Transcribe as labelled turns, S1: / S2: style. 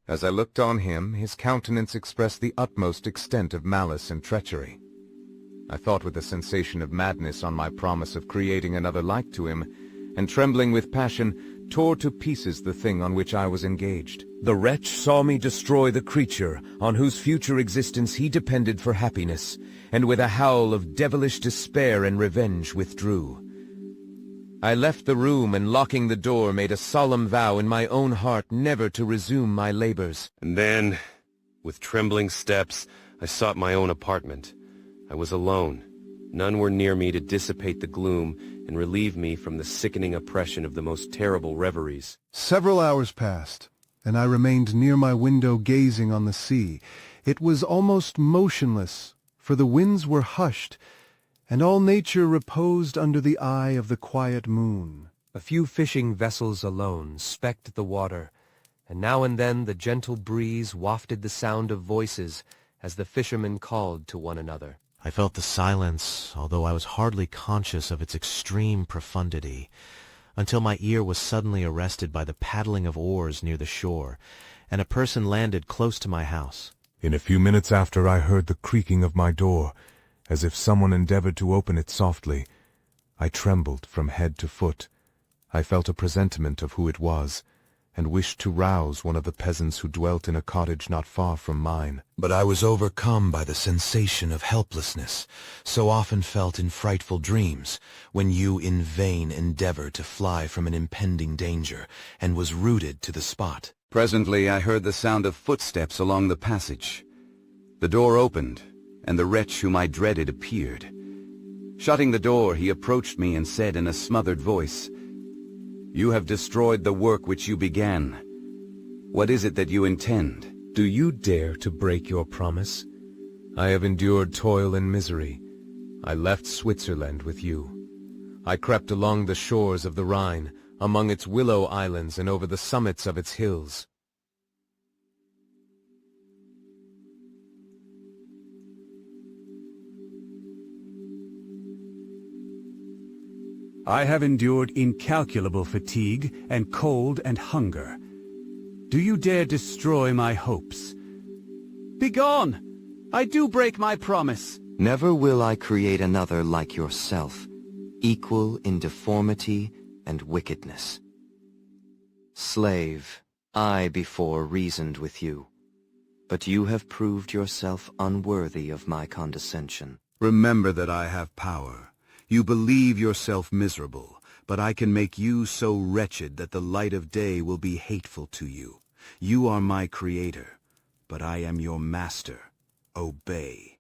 S1: As I looked on him, his countenance expressed the utmost extent of malice and treachery. I thought with a sensation of madness on my promise of creating another like to him, and trembling with passion, tore to pieces the thing on which I was engaged. The wretch saw me destroy the creature on whose future existence he depended for happiness, and with a howl of devilish despair and revenge withdrew. I left the room, and locking the door, made a solemn vow in my own heart never to resume my labors.
S2: And then, with trembling steps, I sought my own apartment. I was alone. None were near me to dissipate the gloom and relieve me from the sickening oppression of the most terrible reveries.
S3: Several hours passed, and I remained near my window gazing on the sea. It was almost motionless, for the winds were hushed, and all nature reposed under the eye of the quiet moon.
S4: A few fishing vessels alone specked the water, and now and then the gentle breeze wafted the sound of voices as the fishermen called to one another.
S5: I felt the silence, although I was hardly conscious of its extreme profundity, until my ear was suddenly arrested by the paddling of oars near the shore, and a person landed close to my house.
S6: In a few minutes after, I heard the creaking of my door, as if someone endeavored to open it softly. I trembled from head to foot. I felt a presentiment of who it was, and wished to rouse one of the peasants who dwelt in a cottage not far from mine.
S7: But I was overcome by the sensation of helplessness, so often felt in frightful dreams, when you in vain endeavor to fly from an impending danger, and was rooted to the spot.
S8: Presently I heard the sound of footsteps along the passage. The door opened, and the wretch whom I dreaded appeared. Shutting the door, he approached me and said in a smothered voice, "You have destroyed the work which you began. What is it that you intend?"
S1: Do you dare to break your promise? I have endured toil and misery. I left Switzerland with you. I crept along the shores of the Rhine, among its willow islands and over the summits of its hills.
S9: I have endured incalculable fatigue and cold and hunger. Do you dare destroy my hopes? Begone! I do break my promise.
S10: Never will I create another like yourself, equal in deformity and wickedness. Slave, I before reasoned with you, but you have proved yourself unworthy of my condescension.
S8: Remember that I have power. You believe yourself miserable, but I can make you so wretched that the light of day will be hateful to you. You are my creator, but I am your master. Obey.